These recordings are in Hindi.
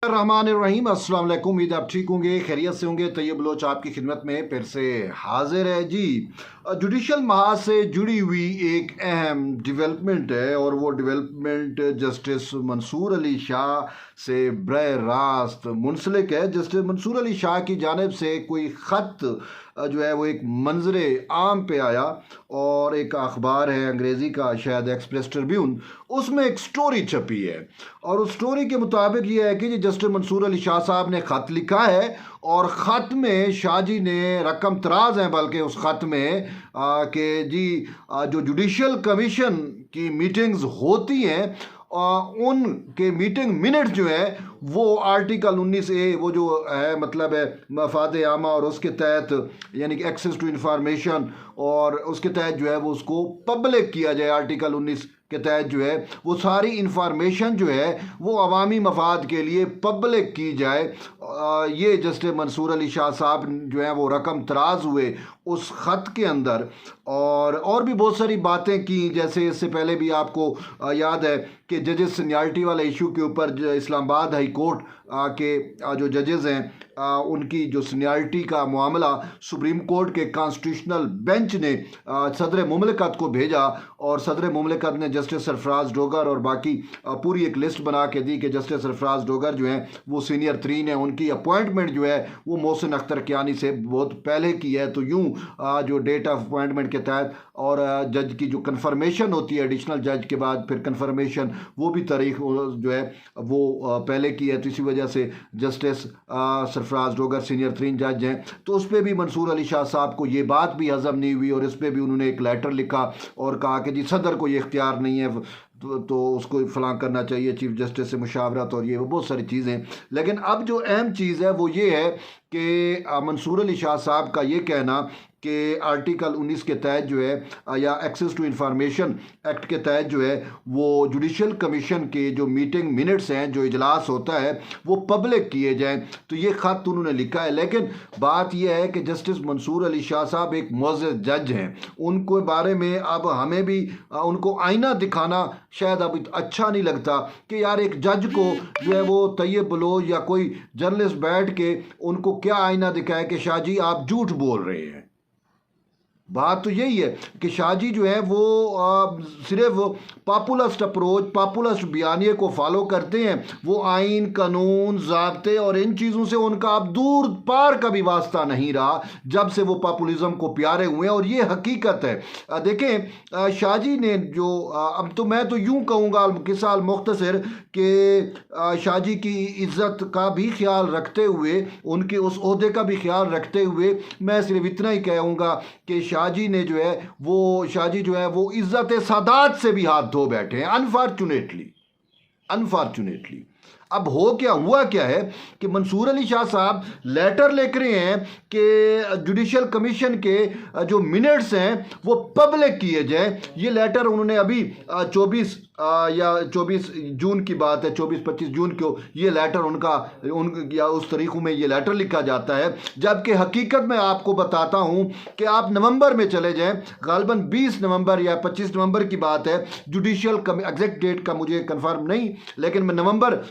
रहमान रहीम, अस्सलाम वालेकुम। उम्मीद आप ठीक होंगे, खैरियत से होंगे। तैयब बलोच आपकी खिदमत में फिर से हाजिर है जी। जुडिशल महाज से जुड़ी हुई एक अहम डेवलपमेंट है और वो डेवलपमेंट जस्टिस मंसूर अली शाह से बरह रास्त मुंसलिक है। जस्टिस मंसूर अली शाह की जानिब से कोई ख़त जो है वो एक मंजरे आम पे आया और एक अखबार है अंग्रेज़ी का, शायद एक्सप्रेस ट्रिब्यून, उसमें एक स्टोरी छपी है और उस स्टोरी के मुताबिक ये है कि जी जस्टिस मंसूर अली शाह साहब ने ख़त लिखा है और ख़त में शाह जी ने रकम तराज हैं बल्कि उस ख़त में कि जी जो जुडिशल कमीशन की मीटिंग्स होती हैं उनके मीटिंग मिनट जो है वो आर्टिकल 19A वो जो है मतलब है मफाद आमा और उसके तहत यानी कि एक्सेस टू इंफॉर्मेशन और उसके तहत जो है वो उसको पब्लिक किया जाए। आर्टिकल 19 के तहत जो है वो सारी इंफॉर्मेशन जो है वो अवामी मफाद के लिए पब्लिक की जाए। ये जस्टिस मंसूर अली शाह साहब जो है वो रकम तराज हुए उस ख़त के अंदर और भी बहुत सारी बातें की। जैसे इससे पहले भी आपको याद है कि जजेस सीनियरिटी वाले इशू के ऊपर इस्लामाबाद हाई कोर्ट के जो जजेस हैं उनकी जो सीनियरिटी का मामला सुप्रीम कोर्ट के कॉन्स्टिट्यूशनल बेंच ने सदर मुमलिकत को भेजा और सदर मुमलिकत ने जस्टिस सरफराज डोगर और बाकी पूरी एक लिस्ट बना के दी कि जस्टिस सरफराज डोगर जो हैं वो सीनियर 3 है, उनकी अपॉइंटमेंट जो है वो मोहसिन अख्तर कियानी से बहुत पहले की है। तो यूँ जो डेट ऑफ अपॉइंटमेंट के तहत और जज की जो कन्फर्मेशन होती है एडिशनल जज के बाद फिर कन्फर्मेशन वो भी तारीख जो है वो पहले की है। तो इसी वजह से जस्टिस सरफराज डोगर सीनियर 3 जज हैं। तो उस पर भी मंसूर अली शाह साहब को ये बात भी हजम नहीं हुई और इस पर भी उन्होंने एक लेटर लिखा और कहा कि जी सदर को ये इख्तियार नहीं है तो उसको फलां करना चाहिए, चीफ जस्टिस से मुशावरत और ये वो बहुत सारी चीज़ें। लेकिन अब जो अहम चीज़ है वो ये है कि मंसूर अली शाह साहब का ये कहना कि आर्टिकल 19 के तहत जो है या एक्सेस टू इंफॉर्मेशन एक्ट के तहत जो है वो जुडिशल कमीशन के जो मीटिंग मिनट्स हैं जो इजलास होता है वो पब्लिक किए जाएं। तो ये ख़त उन्होंने लिखा है। लेकिन बात यह है कि जस्टिस मंसूर अली शाह साहब एक मुअज़्ज़ज़ जज हैं, उनके बारे में अब हमें भी उनको आईना दिखाना शायद अब अच्छा नहीं लगता कि यार एक जज को जो है वो तैयब बलोच या कोई जर्नलिस्ट बैठ के उनको क्या आईना दिखाए कि शाह जी आप झूठ बोल रहे हैं। बात तो यही है कि शाह जी जो है वो सिर्फ पॉपुलिस्ट अप्रोच पॉपुलिस्ट बयानिए को फॉलो करते हैं। वो आइन कानून ज़ाब्ते और इन चीज़ों से उनका अब दूर पार का भी वास्ता नहीं रहा जब से वो पॉपुलिज्म को प्यारे हुए और ये हकीकत है। देखें शाह जी ने जो अब तो मैं तो यूँ कहूँगा किसाल मुख्तसर कि शाह जी की इज़्ज़त का भी ख्याल रखते हुए उनके उस ओहदे का भी ख्याल रखते हुए मैं सिर्फ इतना ही कहूँगा कि शाह जी ने जो है वो शाह जी जो है वो इज़्ज़त सादात से भी हाथ धो बैठे हैं। अनफॉर्चुनेटली अब हो क्या हुआ क्या है कि मंसूर अली शाह साहब लेटर लिख रहे हैं कि जुडिशल कमीशन के जो मिनट्स हैं वो पब्लिक किए जाएं। ये लेटर उन्होंने अभी 24 जून की बात है, 24-25 जून को ये लेटर या उस तारीखों में ये लेटर लिखा जाता है। जबकि हकीकत में आपको बताता हूँ कि आप नवंबर में चले जाएं, गालिबन 20 नवंबर या 25 नवंबर की बात है। जुडिशल एग्जैक्ट डेट का मुझे कंफर्म नहीं, लेकिन मैं नवंबर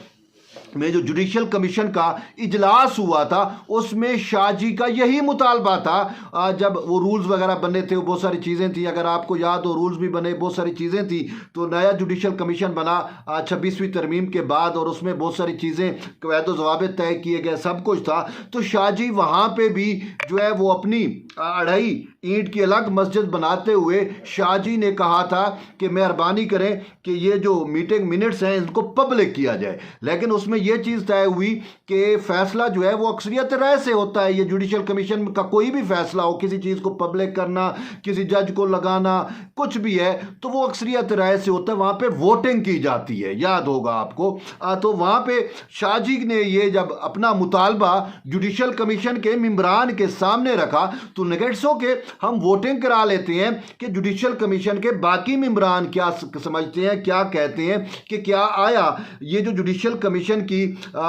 में जो जुडिशल कमीशन का इजलास हुआ था उसमें शाह जी का यही मुतालबा था। जब वो रूल्स वगैरह बने थे, बहुत सारी चीज़ें थी, अगर आपको याद हो रूल्स भी बने, बहुत सारी चीज़ें थी। तो नया जुडिशल कमीशन बना 26वीं तरमीम के बाद और उसमें बहुत सारी चीज़ें कवायद ज़वाबित तय किए गए, सब कुछ था। तो शाह जी वहाँ पे भी जो है वो अपनी 2.5 ईंट की अलग मस्जिद बनाते हुए शाह जी ने कहा था कि मेहरबानी करें कि ये जो मीटिंग मिनट्स हैं इनको पब्लिक किया जाए। लेकिन उसमें यह चीज़ तय हुई कि फैसला जो है वो अक्सरियत राय से होता है। ये जुडिशल कमीशन का कोई भी फैसला हो, किसी चीज़ को पब्लिक करना, किसी जज को लगाना, कुछ भी है तो वो अक्सरियत राय से होता है। वहाँ पे वोटिंग की जाती है, याद होगा आपको। तो वहाँ पे शाह जी ने ये जब अपना मुतालबा जुडिशल कमीशन के मेंबरान के सामने रखा तो नेगेट्सों के हम वोटिंग करा लेते हैं कि जुडिशल कमीशन के बाकी मेंबरान क्या समझते हैं, क्या कहते हैं कि क्या आया ये जो जुडिशल कमीशन की की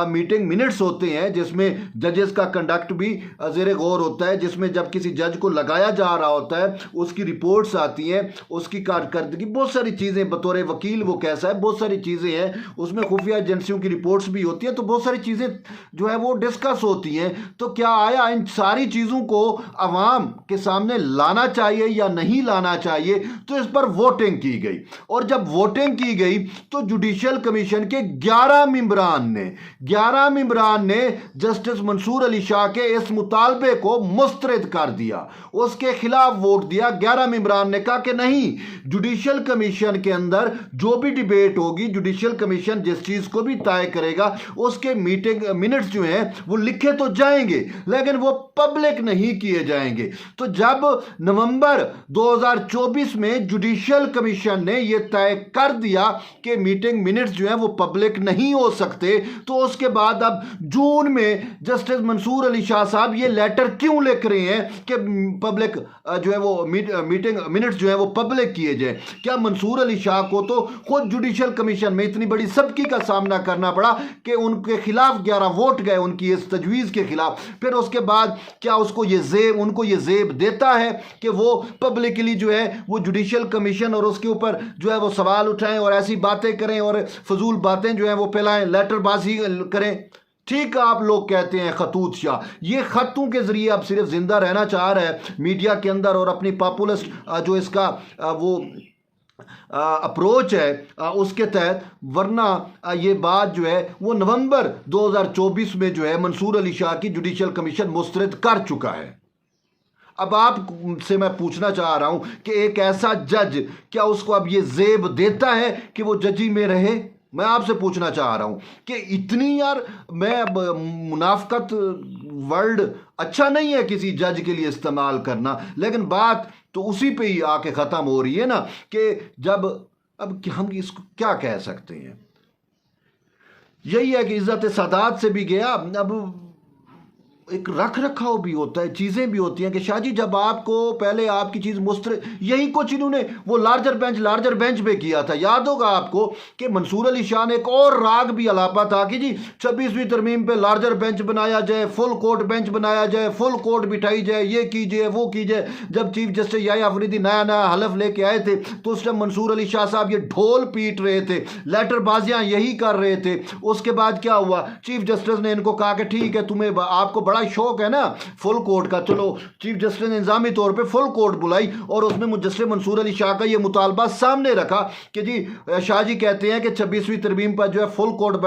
मीटिंग मिनट्स होते हैं जिसमें जजेस का कंडक्ट भी ज़ेर गौर होता है, जिसमें जब किसी जज को लगाया जा रहा होता है उसकी रिपोर्ट्स आती हैं, उसकी कारकर्दगी, बहुत सारी चीज़ें, बतौर वकील वो कैसा है, बहुत सारी चीज़ें हैं उसमें, खुफिया एजेंसियों की रिपोर्ट्स भी होती हैं, तो बहुत सारी चीज़ें जो है वो डिस्कस होती हैं। तो क्या आया इन सारी चीज़ों को अवाम के सामने लाना चाहिए या नहीं लाना चाहिए? तो इस पर वोटिंग की गई, और जब वोटिंग की गई तो जुडिशल कमीशन के 11 मेंबरान ने जस्टिस मंसूर अली शाह के इस मुतालबे को मुस्तरद कर दिया, उसके खिलाफ वोट दिया। 11 मेंबरान ने कहा कि नहीं, जुडिशल कमीशन के अंदर जो भी डिबेट होगी, जुडिशल कमीशन जिस चीज को भी तय करेगा उसके मीटिंग मिनट्स जो हैं वो लिखे तो जाएंगे लेकिन वो पब्लिक नहीं किए जाएंगे। तो जब नवंबर 2024 में जुडिशल कमीशन ने यह तय कर दिया कि मीटिंग मिनट्स जो हैं वो पब्लिक नहीं हो सकते, तो उसके बाद अब जून में जस्टिस मंसूर अली शाह साहब ये लेटर क्यों लिख रहे हैं कि पब्लिक जो है वो मीटिंग मिनट्स जो है वो पब्लिक किए जाए? क्या मंसूर अली शाह को तो खुद जुडिशल कमीशन में इतनी बड़ी सबकी का सामना करना पड़ा कि उनके खिलाफ 11 वोट गए उनकी इस तजवीज़ के खिलाफ, फिर उसके बाद क्या उनको ये जेब देता है कि वो पब्लिकली जो है वो जुडिशल कमीशन और उसके ऊपर जो है वो सवाल उठाएं और ऐसी बातें करें और फजूल बातें जो है वो फैलाएं, लेटरबाजी करें? ठीक है, आप लोग कहते हैं खतूत शाह, ये खतों के जरिए अब सिर्फ जिंदा रहना चाह रहा है मीडिया के अंदर और अपनी पॉपुलिस्ट जो इसका वो अप्रोच है उसके तहत, वरना ये बात जो है वो नवंबर 2024 में जो है मंसूर अली शाह की जुडिशल कमीशन मुस्तरद कर चुका है। अब आपसे मैं पूछना चाह रहा हूं कि एक ऐसा जज, क्या उसको अब ये जेब देता है कि वो जजी में रहे? मैं आपसे पूछना चाह रहा हूं कि इतनी, यार मैं अब मुनाफकत वर्ड अच्छा नहीं है किसी जज के लिए इस्तेमाल करना, लेकिन बात तो उसी पे ही आके ख़त्म हो रही है ना कि जब, अब हम इसको क्या कह सकते हैं, यही है कि इज्जत सादात से भी गया। अब एक रख रखाव भी होता है, चीज़ें भी होती हैं कि शाह जी जब आपको पहले आपकी चीज़ मुस्तर, यही कुछ इन्होंने वो लार्जर बेंच पे किया था। याद होगा आपको कि मंसूर अली शाह ने एक और राग भी अलापा था कि जी 26वीं तरमीम पे लार्जर बेंच बनाया जाए, फुल कोर्ट बेंच बनाया जाए, फुल कोर्ट बिठाई जाए, ये कीजिए वो कीजिए। जब चीफ जस्टिस याह्या अफरीदी नया हलफ लेके आए थे तो उस टाइम मंसूर अली शाह साहब ये ढोल पीट रहे थे, लेटरबाजियाँ यही कर रहे थे। उसके बाद क्या हुआ, चीफ जस्टिस ने इनको कहा कि ठीक है, तुम्हें आपको बड़ा शौक है ना फुल कोर्ट का, चलो चीफ जस्टिस ने इंजामी तौर पे फुल कोर्ट बुलाई और उसमें मुजस्सिर मंसूर अली शाह का ये मुतालबा सामने रखा कि जी शाह जी कहते हैं कि 26वीं तरमीम पर जो है फुल कोर्ट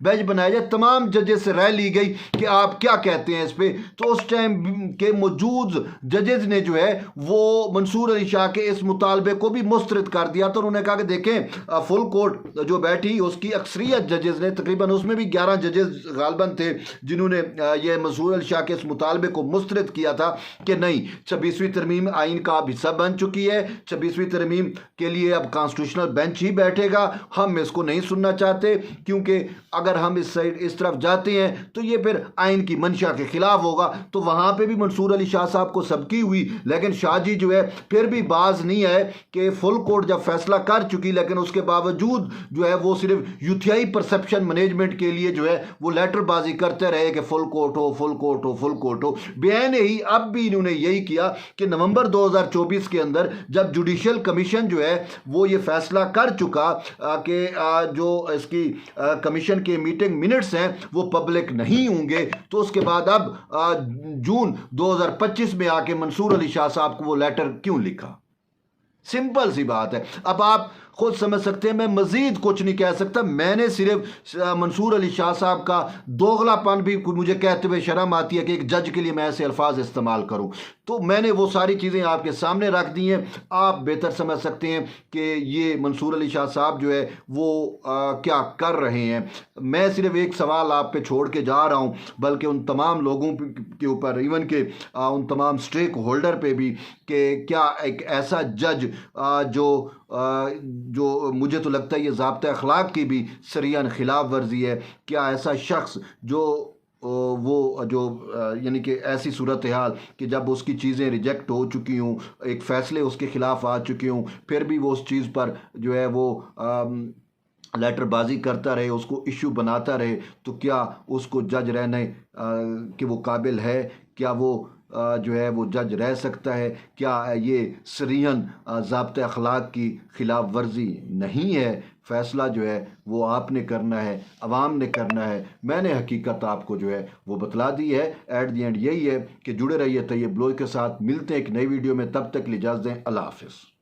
बेंच बनाया जाए। तमाम जजेस से राय ली गई कि आप क्या कहते हैं इस पे। तो उस टाइम के मौजूद जजेस ने जो है वो मंसूर अली शाह के इस मुतालबे को भी मुस्तरद कर दिया। तो उन्होंने कहा कि देखें फुल कोर्ट जो बैठी उसकी अक्सरियत जजेस ने, तकरीबन उसमें भी 11 जजेस गालबन थे जिन्होंने ये मंसूर अली शाह के इस मुतालबे को मुस्तरद किया था कि नहीं, 26वीं तरमीम आइन का अब हिस्सा बन चुकी है, 26वीं तरमीम के लिए अब कॉन्स्टिट्यूशनल बेंच ही बैठेगा, हम इसको नहीं सुनना चाहते क्योंकि अगर हम इस साइड इस तरफ जाते हैं तो ये फिर आइन की मंशा के खिलाफ होगा। तो वहाँ पे भी मंसूर अली शाह साहब को सबकी हुई, लेकिन शाह जी जो है फिर भी बाज नहीं है कि फुल कोर्ट जब फैसला कर चुकी, लेकिन उसके बावजूद जो है वो सिर्फ यूथियाई परसेप्शन मैनेजमेंट के लिए जो है वो लेटरबाजी करते रहे कि फुल कोर्ट हो, फुल कोर्ट हो, फुल कोर्ट हो। बेन ही अब भी इन्होंने यही किया कि नवंबर 2024 के अंदर जब जुडिशल कमीशन जो है वो ये फैसला कर चुका कि जो इसकी कमीशन के मीटिंग मिनट्स हैं वो पब्लिक नहीं होंगे, तो उसके बाद अब जून 2025 में आके मंसूर अली शाह साहब को वो लेटर क्यों लिखा? सिंपल सी बात है। अब आप खुद समझ सकते हैं, मैं मजीद कुछ नहीं कह सकता। मैंने सिर्फ मंसूर अली शाह साहब का दोगलापन भी मुझे कहते हुए शर्म आती है कि एक जज के लिए मैं ऐसे अल्फाज इस्तेमाल करूं, तो मैंने वो सारी चीज़ें आपके सामने रख दी हैं। आप बेहतर समझ सकते हैं कि ये मंसूर अली शाह साहब जो है वो क्या कर रहे हैं। मैं सिर्फ एक सवाल आप पे छोड़ के जा रहा हूं, बल्कि उन तमाम लोगों के ऊपर, इवन के उन तमाम स्टेक होल्डर पे भी, कि क्या एक ऐसा जज जो मुझे तो लगता है ये ज़ाब्ता अखलाक की भी सरियन खिलाफ वर्जी है, क्या ऐसा शख्स जो वो जो यानी कि ऐसी सूरत हाल कि जब उसकी चीज़ें रिजेक्ट हो चुकी हों, एक फ़ैसले उसके ख़िलाफ़ आ चुके हों, फिर भी वो उस चीज़ पर जो है वो लेटरबाजी करता रहे, उसको इशू बनाता रहे, तो क्या उसको जज रहने कि वो काबिल है? क्या वो जो है वो जज रह सकता है? क्या ये सरीहन ज़ाब्ते अखलाक की खिलाफ वर्जी नहीं है? फ़ैसला जो है वो आपने करना है, अवाम ने करना है। मैंने हकीकत आपको जो है वो बतला दी है। एट दी एंड यही है कि जुड़े रहिए तैयब लोई के साथ। मिलते हैं एक नई वीडियो में, तब तक के लिए इजाज़त दें। अल्लाह हाफ़िज़।